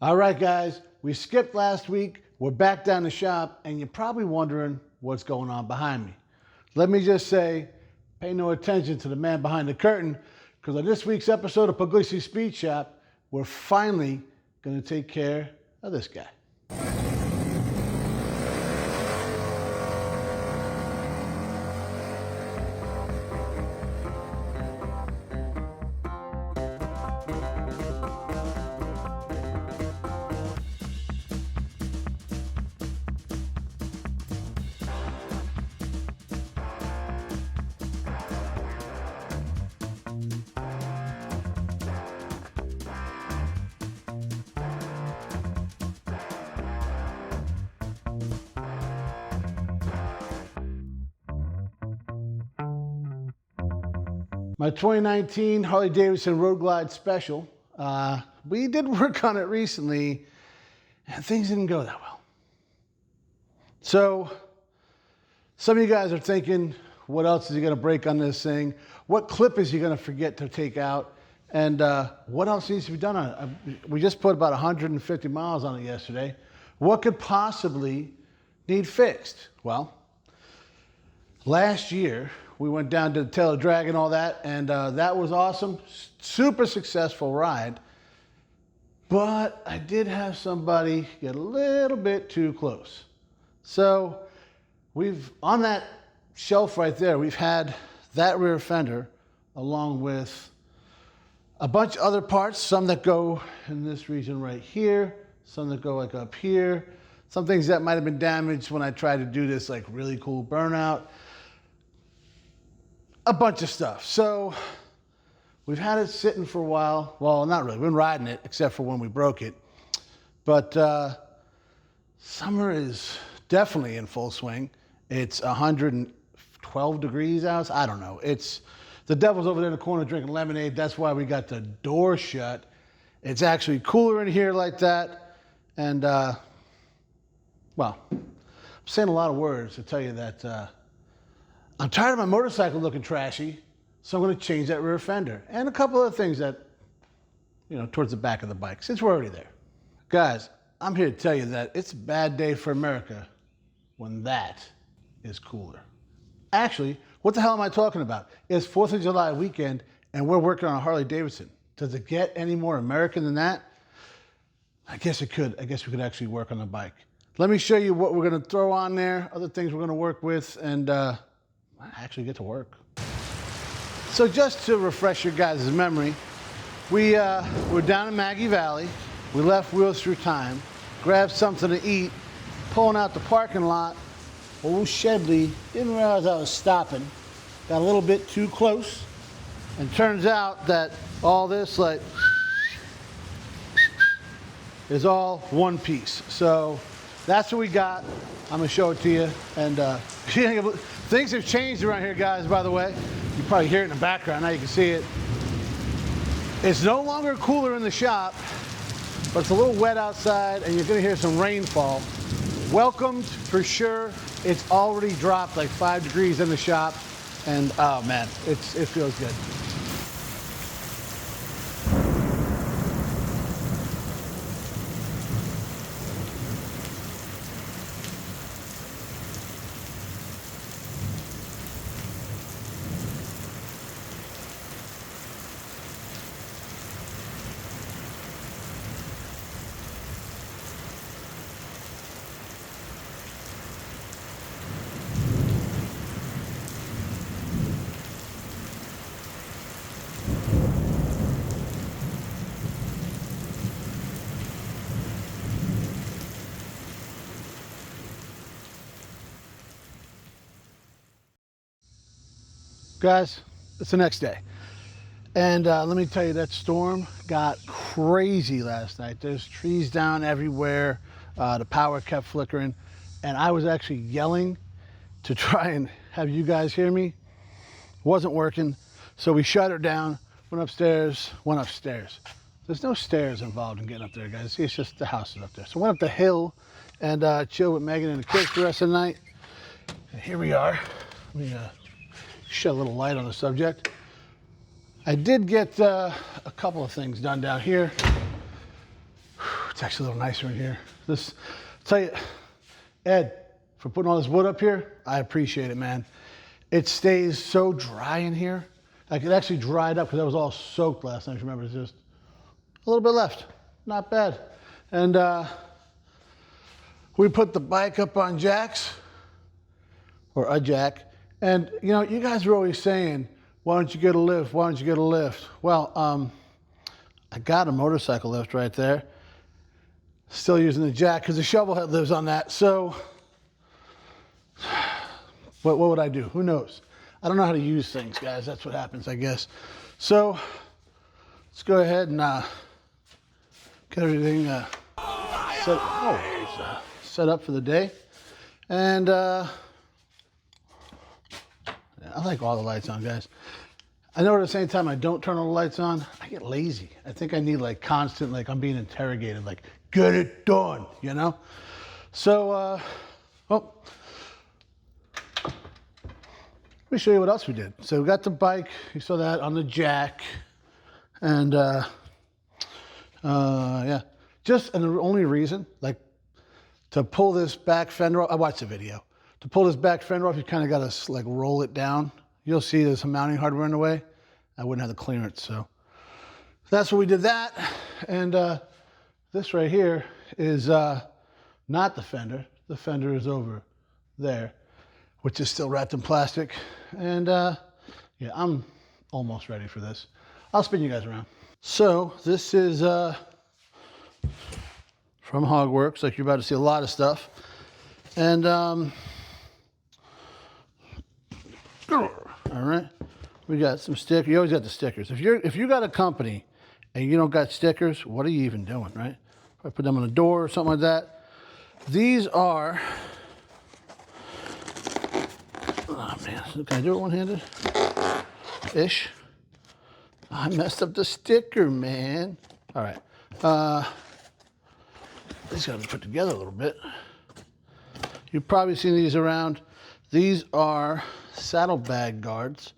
All right, guys, we skipped last week. We're back down the shop, and you're probably wondering what's going on behind me. Let me just say, pay no attention to the man behind the curtain, because on this week's episode of Pugliese Speed Shop, we're finally going to take care of this guy. My 2019 Harley Davidson Roadglide special. We did work on it recently, and things didn't go that well. So, some of you guys are thinking, what else is he gonna break on this thing? What clip is he gonna forget to take out? And what else needs to be done on it? We just put about 150 miles on it yesterday. What could possibly need fixed? Well, last year, we went down to the Tail of the Dragon and all that, and that was awesome. Super successful ride. But I did have somebody get a little bit too close. So on that shelf right there, we've had that rear fender along with a bunch of other parts, some that go in this region right here, some that go like up here, some things that might have been damaged when I tried to do this like really cool burnout. A bunch of stuff. So we've had it sitting for a while. Well, not really. We've been riding it except for when we broke it. But summer is definitely in full swing. It's 112 degrees out. I don't know. The devil's over there in the corner drinking lemonade. That's why we got the door shut. It's actually cooler in here like that. And well, I'm saying a lot of words to tell you that I'm tired of my motorcycle looking trashy, so I'm going to change that rear fender. And a couple of things that, towards the back of the bike, since we're already there. Guys, I'm here to tell you that it's a bad day for America when that is cooler. Actually, what the hell am I talking about? It's 4th of July weekend, and we're working on a Harley Davidson. Does it get any more American than that? I guess it could. I guess we could actually work on the bike. Let me show you what we're going to throw on there, other things we're going to work with, and actually get to work. So just to refresh your guys' memory, we're down in Maggie Valley. We left Wheels Through Time, grabbed something to eat, pulling out the parking lot. Old Shedley didn't realize I was stopping. Got a little bit too close. And turns out that all this is all one piece. So that's what we got. I'm gonna show it to you. And things have changed around here, guys, by the way. You probably hear it in the background, now you can see it. It's no longer cooler in the shop, but it's a little wet outside and you're gonna hear some rainfall. Welcomed for sure. It's already dropped like 5 degrees in the shop. And oh man, it feels good. Guys, it's the next day. And let me tell you, that storm got crazy last night. There's trees down everywhere. The power kept flickering. And I was actually yelling to try and have you guys hear me. Wasn't working. So we shut her down, went upstairs. There's no stairs involved in getting up there, guys. It's just the house is up there. So went up the hill and chilled with Megan and the kids the rest of the night. And here we are. Let me shed a little light on the subject. I did get a couple of things done down here. It's actually a little nicer in here. This, I'll tell you, Ed, for putting all this wood up here, I appreciate it, man. It stays so dry in here. Like it actually dried up because I was all soaked last night. If you remember, it's just a little bit left. Not bad. And we put the bike up on jacks, or a jack. And you know, you guys were always saying, why don't you get a lift? Why don't you get a lift? Well, I got a motorcycle lift right there. Still using the jack because the shovel head lives on that. So what would I do? Who knows? I don't know how to use things, guys. That's what happens, I guess. So let's go ahead and get everything set up for the day. And yeah, I like all the lights on, guys. I know at the same time I don't turn all the lights on, I get lazy. I think I need like constant, like I'm being interrogated, like get it done, you know? So, let me show you what else we did. So we got the bike, you saw that on the jack. And yeah, and the only reason, like to pull this back fender off, I watched the video. To pull this back fender off, you kind of got to like roll it down. You'll see there's some mounting hardware in the way. I wouldn't have the clearance, so that's what we did that. And this right here is not the fender. The fender is over there, which is still wrapped in plastic. And yeah, I'm almost ready for this. I'll spin you guys around. So this is from Hogworks. Like you're about to see a lot of stuff. And all right, we got some stickers. You always got the stickers. If you got a company and you don't got stickers, what are you even doing, right? I put them on a door or something like that. These are, oh man, can I do it one-handed? Ish. I messed up the sticker, man. All right, these got to be put together a little bit. You've probably seen these around. These are saddlebag guards.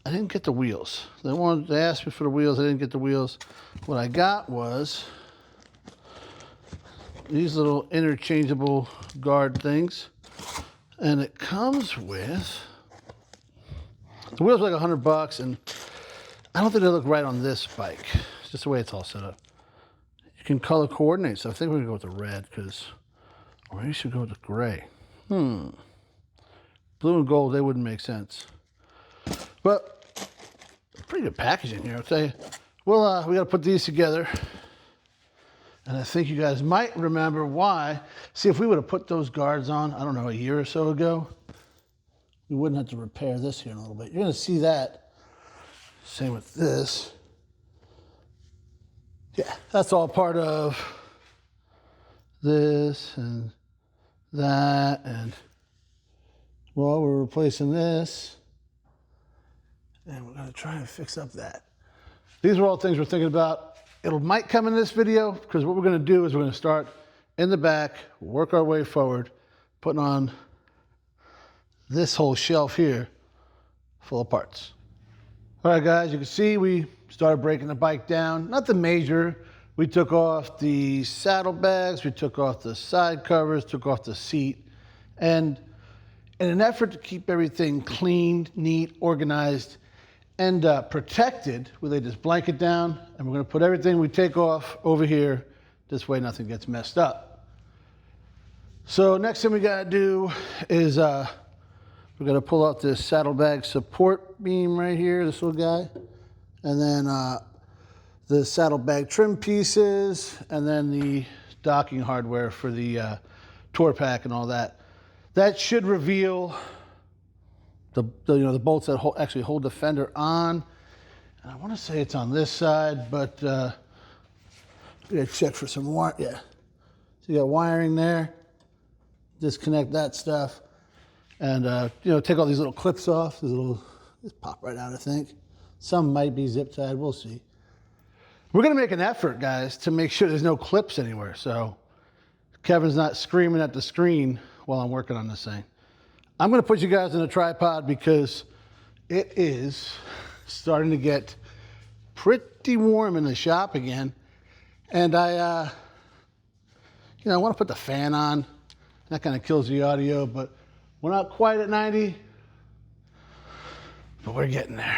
I didn't get the wheels. They asked me for the wheels. I didn't get the wheels. What I got was these little interchangeable guard things. And it comes with, the wheels are like $100, and I don't think they look right on this bike. It's just the way it's all set up. You can color coordinate, so I think we're gonna go with the red, or maybe you should go with the gray. Blue and gold, they wouldn't make sense. But pretty good packaging here, I'll tell you. Well, we got to put these together. And I think you guys might remember why. See, if we would have put those guards on, I don't know, a year or so ago, we wouldn't have to repair this here in a little bit. You're going to see that. Same with this. Yeah, that's all part of this and that. And, well, we're replacing this. And we're gonna try and fix up that. These are all things we're thinking about. It might come in this video, because what we're gonna do is we're gonna start in the back, work our way forward, putting on this whole shelf here full of parts. All right, guys, you can see we started breaking the bike down. Nothing major. We took off the saddlebags, we took off the side covers, took off the seat. And in an effort to keep everything clean, neat, organized, and protected, we laid this blanket down, and we're gonna put everything we take off over here. This way nothing gets messed up. So next thing we gotta do is we're gonna pull out this saddlebag support beam right here, this little guy, and then the saddlebag trim pieces, and then the docking hardware for the tour pack and all that. That should reveal the bolts that actually hold the fender on. And I want to say it's on this side, but we gotta check for some wire. Yeah, so you got wiring there. Disconnect that stuff, and take all these little clips off. Just pop right out, I think. Some might be zip tied. We'll see. We're gonna make an effort, guys, to make sure there's no clips anywhere. So Kevin's not screaming at the screen while I'm working on this thing. I'm gonna put you guys in a tripod because it is starting to get pretty warm in the shop again. And I I want to put the fan on. That kind of kills the audio, but we're not quite at 90, but we're getting there.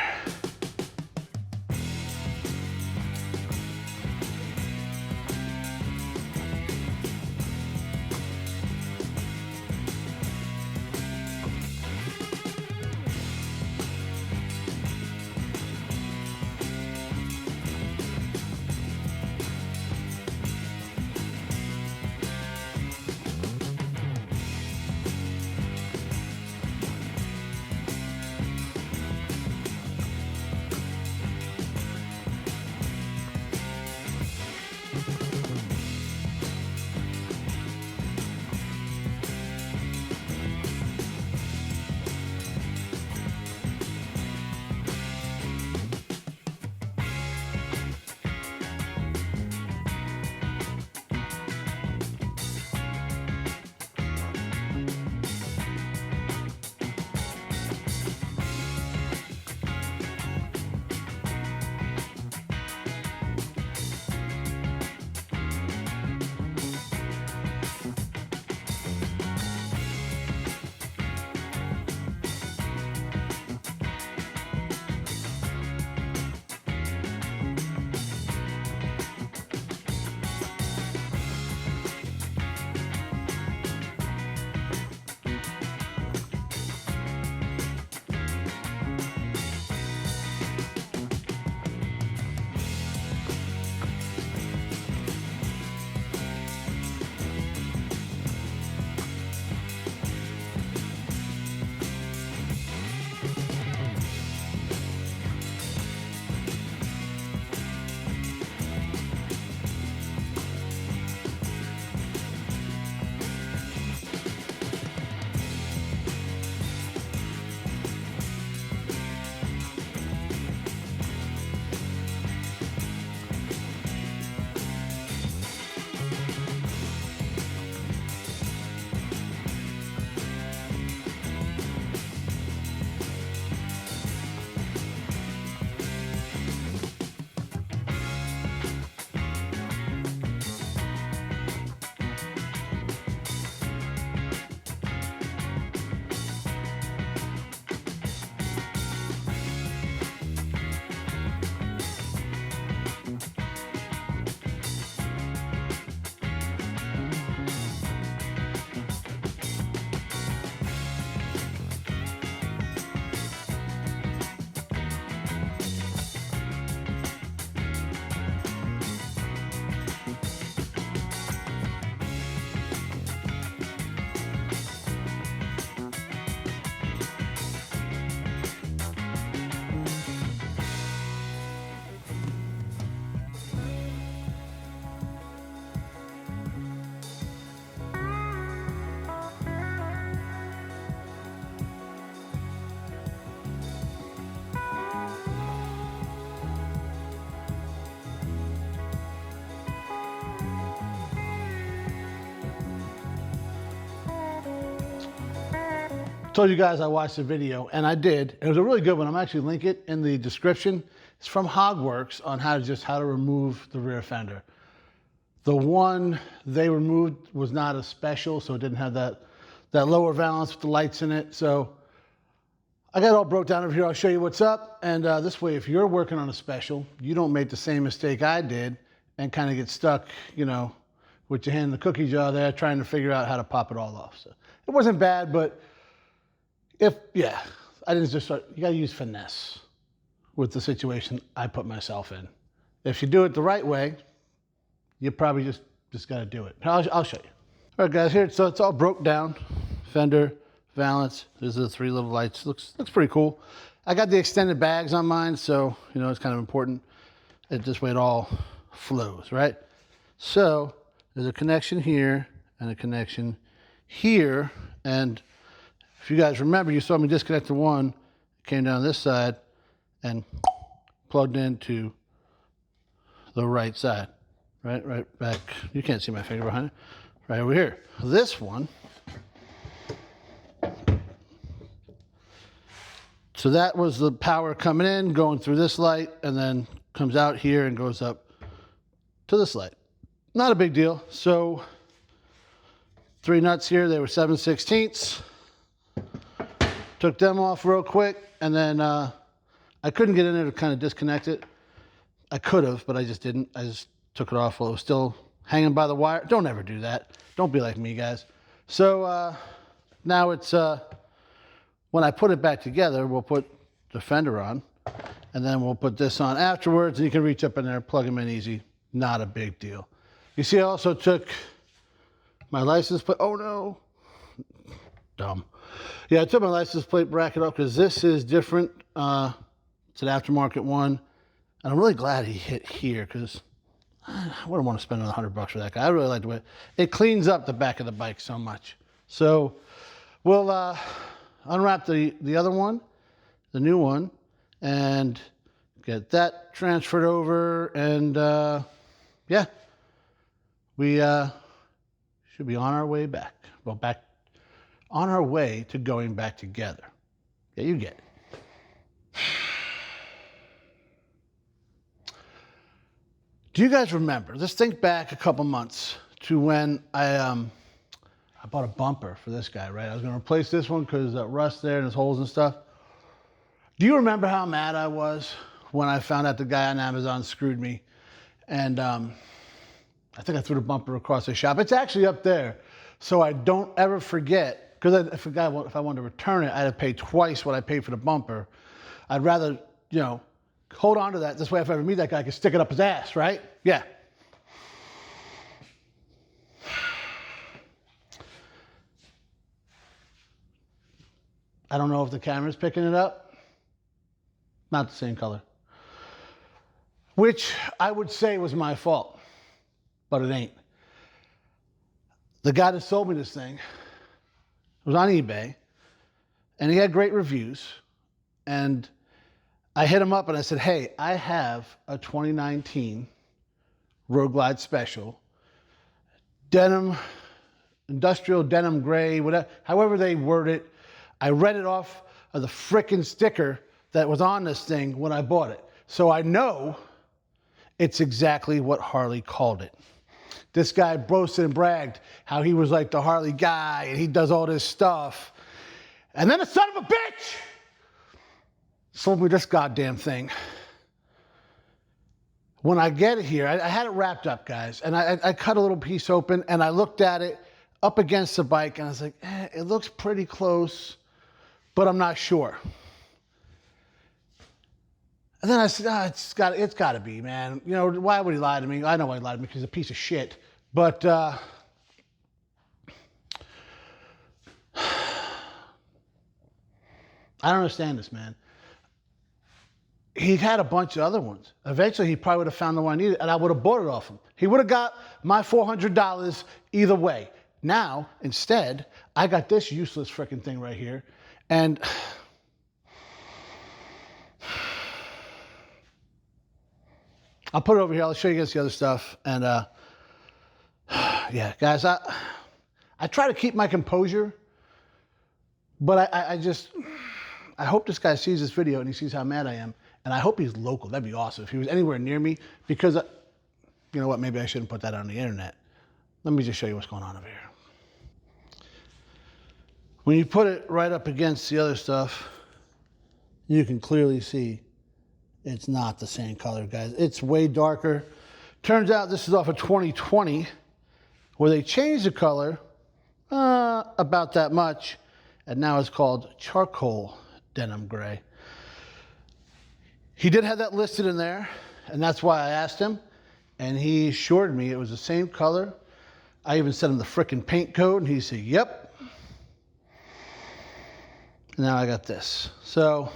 Told you guys I watched the video, and I did. It was a really good one. I'm actually link it in the description. It's from Hogworks on how to remove the rear fender. The one they removed was not a special, so it didn't have that lower valance with the lights in it. So I got it all broke down over here. I'll show you what's up. And this way, if you're working on a special, you don't make the same mistake I did and kind of get stuck, with your hand in the cookie jar there, trying to figure out how to pop it all off. So it wasn't bad, but I didn't just start. You got to use finesse with the situation I put myself in. If you do it the right way, you probably just got to do it. I'll show you. All right, guys, so it's all broke down. Fender, valance. There's the 3 little lights. Looks pretty cool. I got the extended bags on mine, so it's kind of important. This way it all flows, right? So there's a connection here and a connection here, and if you guys remember, you saw me disconnect the one, came down this side, and plugged into the right side, right back. You can't see my finger behind it, right over here. This one, so that was the power coming in, going through this light, and then comes out here and goes up to this light. Not a big deal. So 3 nuts here, they were 7/16. Took them off real quick, and then I couldn't get in there to kind of disconnect it. I could have, but I just didn't. I just took it off while it was still hanging by the wire. Don't ever do that. Don't be like me, guys. So now it's, when I put it back together, we'll put the fender on, and then we'll put this on afterwards, and you can reach up in there, plug them in easy. Not a big deal. You see, I also took my license plate. Oh no. Dumb. Yeah, I took my license plate bracket off because this is different. It's an aftermarket one. And I'm really glad he hit here because I wouldn't want to spend another $100 for that guy. I really like the way it cleans up the back of the bike so much. So we'll unwrap the other one, the new one, and get that transferred over. And yeah, we should be on our way back. Well, back on our way to going back together. Yeah, you get it. Do you guys remember? Let's think back a couple months to when I bought a bumper for this guy, right? I was going to replace this one because that rust there and there's holes and stuff. Do you remember how mad I was when I found out the guy on Amazon screwed me? And I think I threw the bumper across the shop. It's actually up there, so I don't ever forget. Because if I wanted to return it, I'd have paid twice what I paid for the bumper. I'd rather, hold on to that. This way, if I ever meet that guy, I can stick it up his ass, right? Yeah. I don't know if the camera's picking it up. Not the same color. Which I would say was my fault, but it ain't. The guy that sold me this thing was on eBay, and he had great reviews, and I hit him up and I said, hey, I have a 2019 Roadglide Special, denim, industrial denim gray, whatever, however they word it. I read it off of the frickin' sticker that was on this thing when I bought it. So I know it's exactly what Harley called it. This guy boasted and bragged how he was like the Harley guy and he does all this stuff. And then the son of a bitch sold me this goddamn thing. When I get it here, I had it wrapped up, guys, and I cut a little piece open and I looked at it up against the bike and I was like, it looks pretty close, but I'm not sure. And then I said, it's got to be, man. Why would he lie to me? I know why he lied to me, because he's a piece of shit. But I don't understand this, man. He had a bunch of other ones. Eventually, he probably would have found the one I needed, and I would have bought it off him. He would have got my $400 either way. Now, instead, I got this useless freaking thing right here, and I'll put it over here. I'll show you guys the other stuff. And yeah, guys, I try to keep my composure, but I hope this guy sees this video and he sees how mad I am. And I hope he's local. That'd be awesome if he was anywhere near me, because you know what? Maybe I shouldn't put that on the internet. Let me just show you what's going on over here. When you put it right up against the other stuff, you can clearly see it's not the same color, guys. It's way darker. Turns out this is off of 2020, where they changed the color about that much, and now it's called charcoal denim gray. He did have that listed in there, and that's why I asked him, and he assured me it was the same color. I even sent him the frickin' paint code, and he said, yep. Now I got this. So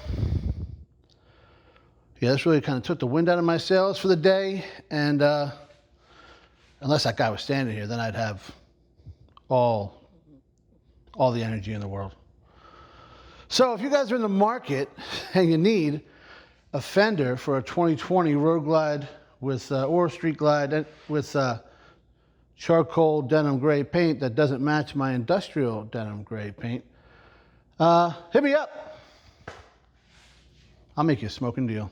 yeah, this really kind of took the wind out of my sails for the day. And unless that guy was standing here, then I'd have all the energy in the world. So if you guys are in the market and you need a fender for a 2020 Roadglide with or Street Glide with charcoal denim gray paint that doesn't match my industrial denim gray paint, hit me up. I'll make you a smoking deal.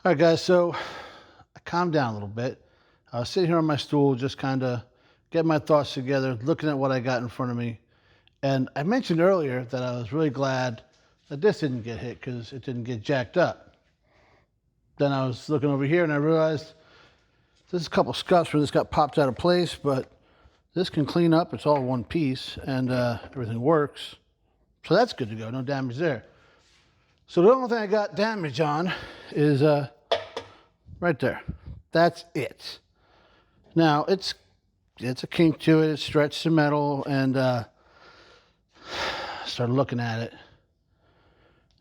All right, guys, so I calmed down a little bit. I was sitting here on my stool just kind of getting my thoughts together, looking at what I got in front of me. And I mentioned earlier that I was really glad that this didn't get hit because it didn't get jacked up. Then I was looking over here and I realized there's a couple scuffs where this got popped out of place, but this can clean up. It's all one piece and everything works. So that's good to go. No damage there. So the only thing I got damage on is right there. That's it. Now it's a kink to it. It stretched the metal, and I started looking at it.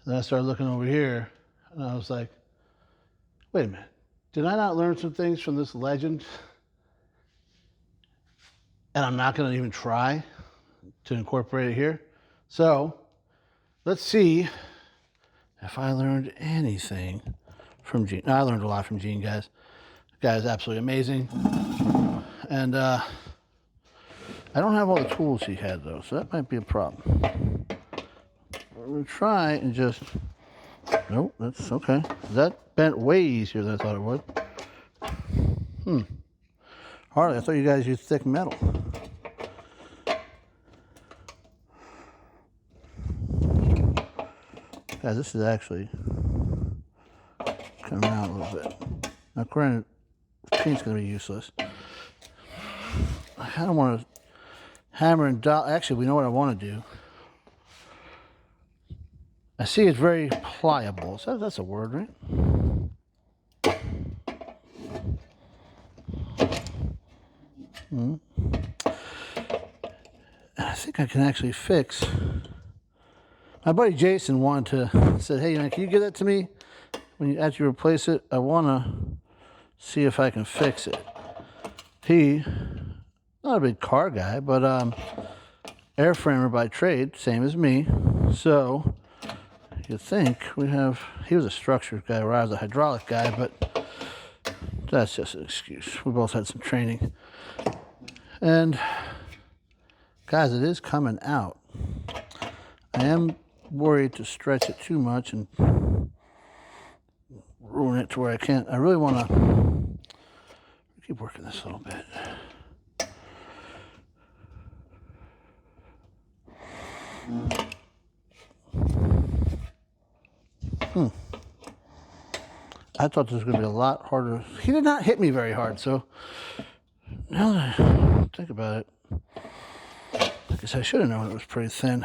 And then I started looking over here, and I was like, wait a minute. Did I not learn some things from this legend? And I'm not going to even try to incorporate it here. So let's see if I learned anything from Gene. I learned a lot from Gene, guys. The guy is absolutely amazing. And I don't have all the tools he had, though, so that might be a problem. I'm going to try and just... Nope, that's okay. That bent way easier than I thought it would. Harley, I thought you guys used thick metal. Guys, this is actually coming out a little bit. Now, granted, the paint's going to be useless. I kind of want to hammer and dot. Actually, we know what I want to do. I see it's very pliable. So that's a word, right? I think I can actually fix. My buddy Jason said, hey, can you give that to me when you actually replace it? I want to see if I can fix it. He, not a big car guy, but airframer by trade, same as me. So you think he was a structure guy where I was a hydraulic guy, but that's just an excuse. We both had some training. And guys, it is coming out. I am worried to stretch it too much and ruin it to where I can't. I really want to keep working this a little bit. I thought this was going to be a lot harder. He did not hit me very hard, so now that I think about it, I guess I should have known it was pretty thin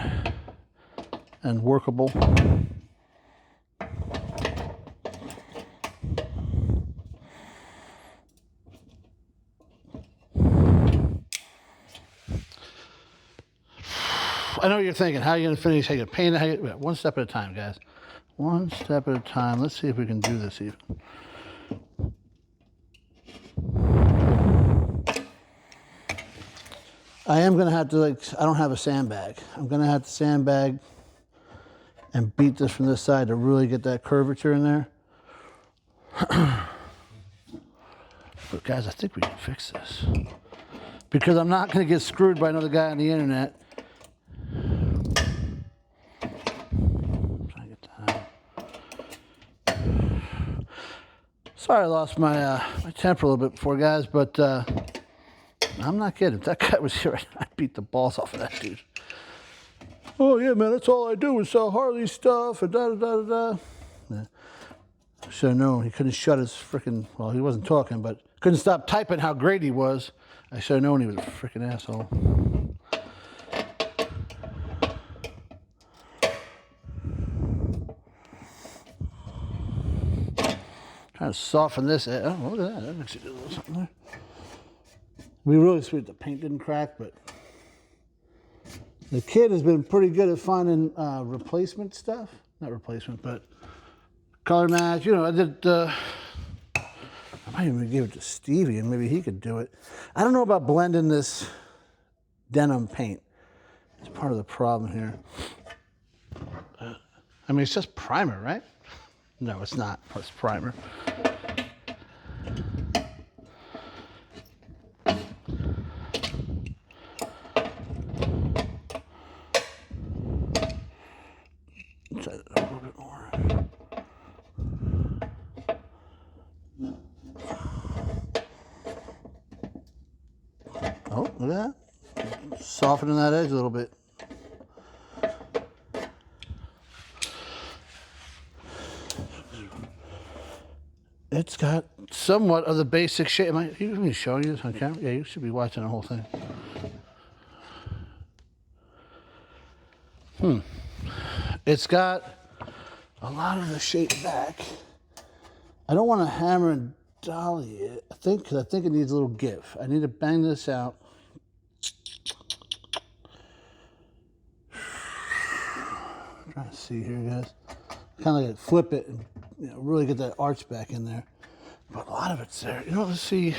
and workable. I know what you're thinking. How are you going to finish? How are you going to paint it? One step at a time, guys. One step at a time. Let's see if we can do this even. I am going to have to, I don't have a sandbag. I'm going to have to sandbag and beat this from this side to really get that curvature in there. But guys, I think we can fix this. Because I'm not going to get screwed by another guy on the internet. Sorry I lost my temper a little bit before, guys, but I'm not kidding. If that guy was here, I'd beat the balls off of that dude. Oh, yeah, man, that's all I do is sell Harley stuff and da-da-da-da-da. Yeah. Should have known. He couldn't shut his freaking, well, he wasn't talking, but couldn't stop typing how great he was. I should have known he was a freaking asshole. Trying to soften this. Oh, look at that. That makes it do a little something there. We really sweet the paint didn't crack, but the kid has been pretty good at finding replacement stuff. Not replacement, but color match. I did. I might even give it to Stevie, and maybe he could do it. I don't know about blending this denim paint. It's part of the problem here. I mean, it's just primer, right? No, it's not. It's primer. Try that a little bit more. Oh, Look at that. Softening that edge a little bit. It's got somewhat of the basic shape. Am I even showing you this on camera? Yeah, you should be watching the whole thing. It's got a lot of the shape back. I don't want to hammer and dolly it. Because I think it needs a little give. I need to bang this out. I'm trying to see here, guys. Kind of like flip it and really get that arch back in there. But a lot of it's there. Let's see.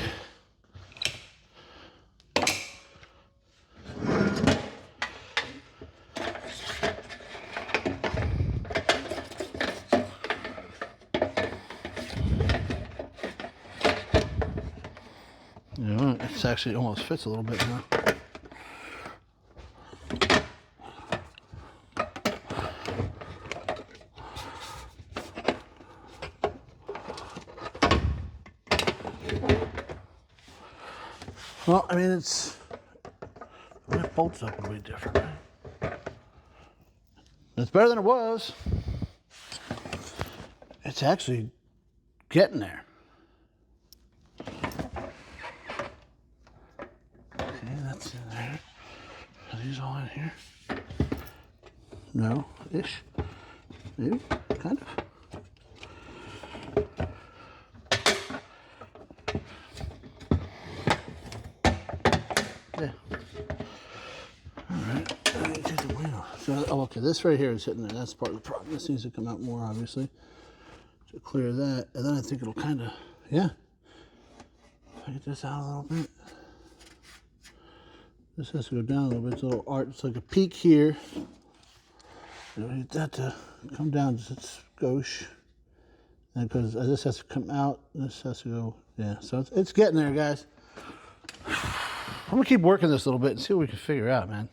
It actually almost fits a little bit now. Well, I mean, it bolts up a bit different. It's better than it was. It's actually getting there. Okay, that's in there. Are these all in here? No-ish. Maybe, kind of. Yeah. All right. I need to take the weight off. So, okay, this right here is hitting there. That's part of the problem. This needs to come out more, obviously, to clear that. And then I think it'll kind of, yeah. If I get this out a little bit. This has to go down a little bit. It's a little arch. It's like a peak here. You need that to come down just a skosh. And because this has to come out, this has to go, yeah. So it's getting there, guys. I'm gonna keep working this a little bit and see what we can figure out, man.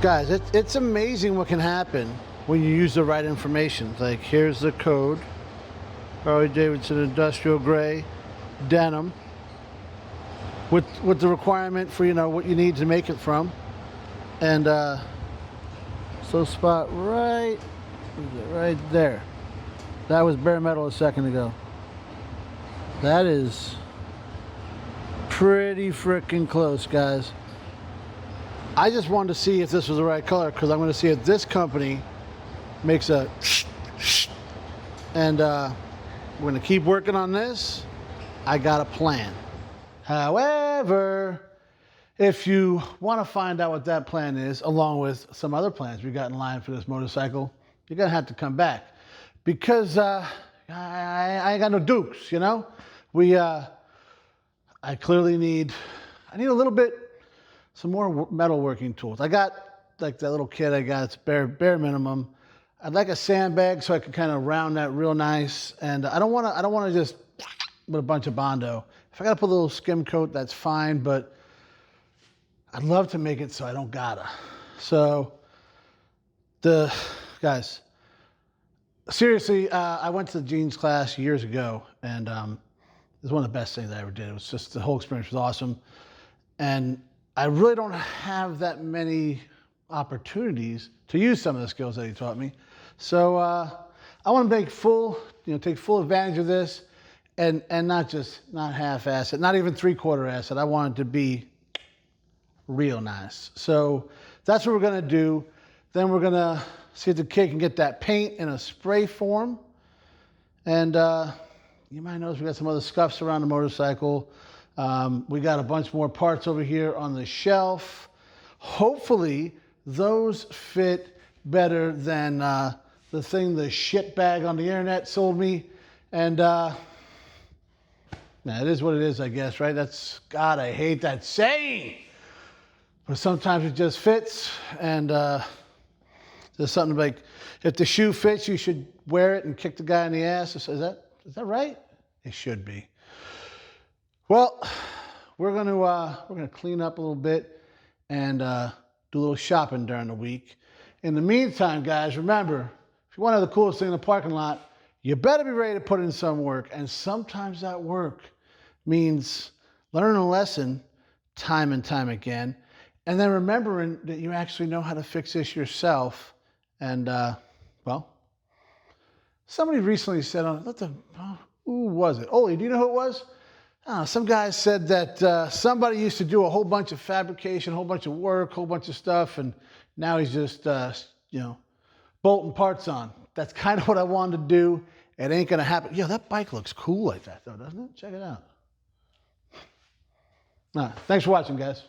Guys, it's amazing what can happen when you use the right information. Like, here's the code. Harley Davidson Industrial Gray Denim. With the requirement for, what you need to make it from. And, so spot right there. That was bare metal a second ago. That is pretty freaking close, guys. I just wanted to see if this was the right color because I'm going to see if this company makes a and we're going to keep working on this. I got a plan. However, if you want to find out what that plan is, along with some other plans we got in line for this motorcycle, you're going to have to come back because I ain't got no dukes, I clearly need a little bit, some more metalworking tools. I got like that little kit I got, it's bare minimum. I'd like a sandbag so I can kind of round that real nice. And I don't want to just with a bunch of Bondo. If I got to put a little skim coat, that's fine, but I'd love to make it so I don't gotta. So guys, seriously, I went to the jeans class years ago, and it was one of the best things I ever did. It was just, the whole experience was awesome. And I really don't have that many opportunities to use some of the skills that he taught me. So I want to make take full advantage of this and not half-ass it, not even three-quarter ass it. I want it to be real nice. So that's what we're gonna do. Then we're gonna see if the kid can get that paint in a spray form. And you might notice we got some other scuffs around the motorcycle. We got a bunch more parts over here on the shelf. Hopefully those fit better than the thing the shitbag on the internet sold me. And nah, it is what it is, I guess, right? That's, God, I hate that saying. But sometimes it just fits. And there's something like, if the shoe fits, you should wear it and kick the guy in the ass. Is that right? It should be. Well, we're gonna clean up a little bit and do a little shopping during the week. In the meantime, guys, remember, if you want to have the coolest thing in the parking lot, you better be ready to put in some work. And sometimes that work means learning a lesson time and time again, and then remembering that you actually know how to fix this yourself. And well, somebody recently said on who was it? Oli, do you know who it was? Some guy said that somebody used to do a whole bunch of fabrication, a whole bunch of work, a whole bunch of stuff, and now he's just, bolting parts on. That's kind of what I wanted to do. It ain't gonna happen. Yeah, that bike looks cool like that though, doesn't it? Check it out. Thanks for watching, guys.